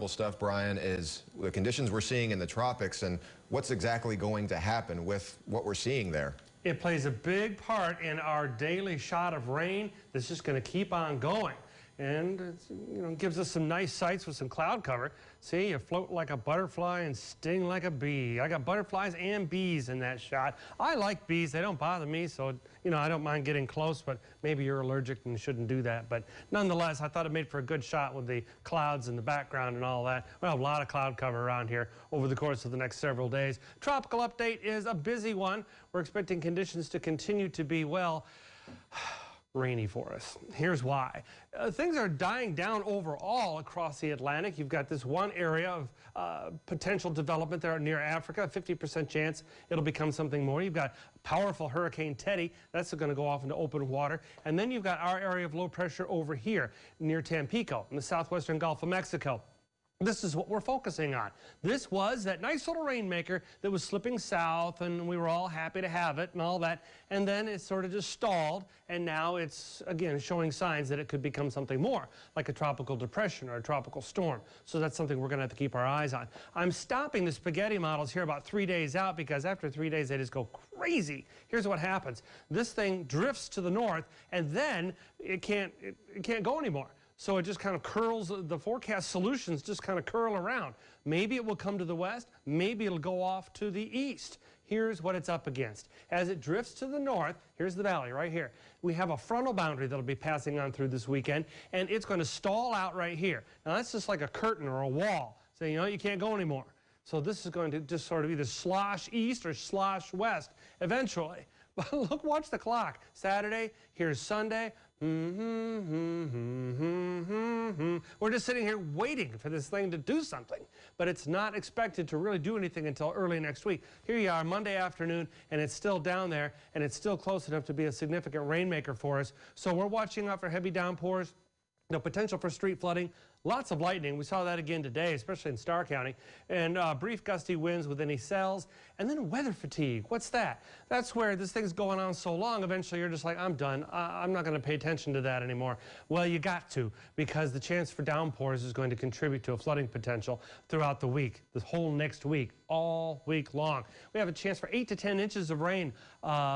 incredible stuff, Brian, is the conditions we're seeing in the tropics and what's exactly going to happen with what we're seeing there. It plays a big part in our daily shot of rain that's just going to keep on going. And it gives us some nice sights with some cloud cover. See, you float like a butterfly and sting like a bee. I got butterflies and bees in that shot. I like bees. They don't bother me, so, I don't mind getting close, but maybe you're allergic and shouldn't do that. But nonetheless, I thought it made for a good shot with the clouds in the background and all that. We'll have a lot of cloud cover around here over the course of the next several days. Tropical update is a busy one. We're expecting conditions to continue to be, well, rainy for us. Here's why. Things are dying down overall across the Atlantic. You've got this one area of potential development there near Africa, a 50% chance it'll become something more. You've got powerful Hurricane Teddy. That's going to go off into open water. And then you've got our area of low pressure over here near Tampico in the southwestern Gulf of Mexico. This is what we're focusing on. This was that nice little rainmaker that was slipping south, and we were all happy to have it and all that. And then it sort of just stalled, and now it's, again, showing signs that it could become something more, like a tropical depression or a tropical storm. So that's something we're going to have to keep our eyes on. I'm stopping the spaghetti models here about 3 days out because after 3 days, they just go crazy. Here's what happens. This thing drifts to the north, and then it can't go anymore. So it just kind of curls, the forecast solutions just kind of curl around. Maybe it will come to the west, maybe it'll go off to the east. Here's what it's up against. As it drifts to the north, here's the valley right here. We have a frontal boundary that'll be passing on through this weekend, and it's going to stall out right here. Now that's just like a curtain or a wall. So you can't go anymore. So this is going to just sort of either slosh east or slosh west eventually. But look, watch the clock. Saturday, here's Sunday. We're just sitting here waiting for this thing to do something. But it's not expected to really do anything until early next week. Here you are, Monday afternoon, and it's still down there, and it's still close enough to be a significant rainmaker for us. So we're watching out for heavy downpours. Potential for street flooding, lots of lightning. We saw that again today, especially in Starr County, and brief gusty winds with any cells, and then weather fatigue. What's that? That's where this thing's going on so long, eventually you're just like, I'm done. I'm not going to pay attention to that anymore. Well, you got to, because the chance for downpours is going to contribute to a flooding potential throughout the week, this whole next week, all week long. We have a chance for 8 to 10 inches of rain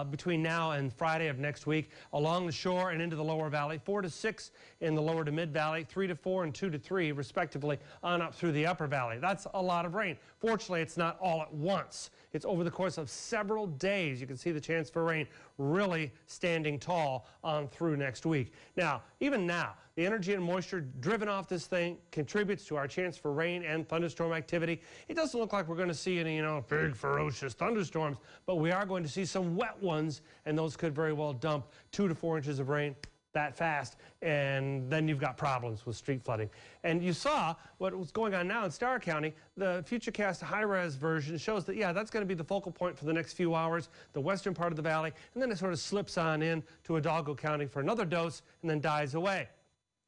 between now and Friday of next week along the shore and into the lower valley, 4 to 6 in the lower to mid valley, 3 to 4 and 2 to 3 respectively on up through the upper valley. That's a lot of rain. Fortunately, it's not all at once. It's over the course of several days. You can see the chance for rain really standing tall on through next week. Now, even now, the energy and moisture driven off this thing contributes to our chance for rain and thunderstorm activity. It doesn't look like we're going to see any, big ferocious thunderstorms, but we are going to see some wet ones, and those could very well dump 2 to 4 inches of rain that fast, and then you've got problems with street flooding. And you saw what was going on now in Starr County. The FUTURECAST high-res version shows that, yeah, that's going to be the focal point for the next few hours, the western part of the valley, and then it sort of slips on in to Hidalgo County for another dose and then dies away.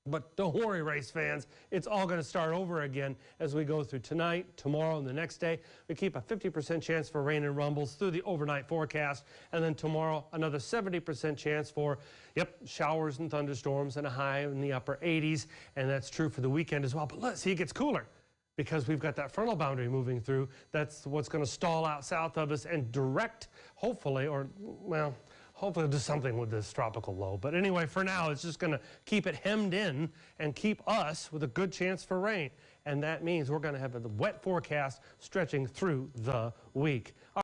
But don't worry, race fans, it's all going to start over again as we go through tonight, tomorrow, and the next day. We keep a 50% chance for rain and rumbles through the overnight forecast, and then tomorrow another 70% chance for, showers and thunderstorms and a high in the upper 80s, and that's true for the weekend as well. But let's see, it gets cooler because we've got that frontal boundary moving through. That's what's going to stall out south of us and direct, hopefully, or, well, hopefully it'll do something with this tropical low. But anyway, for now, it's just going to keep it hemmed in and keep us with a good chance for rain. And that means we're going to have a wet forecast stretching through the week.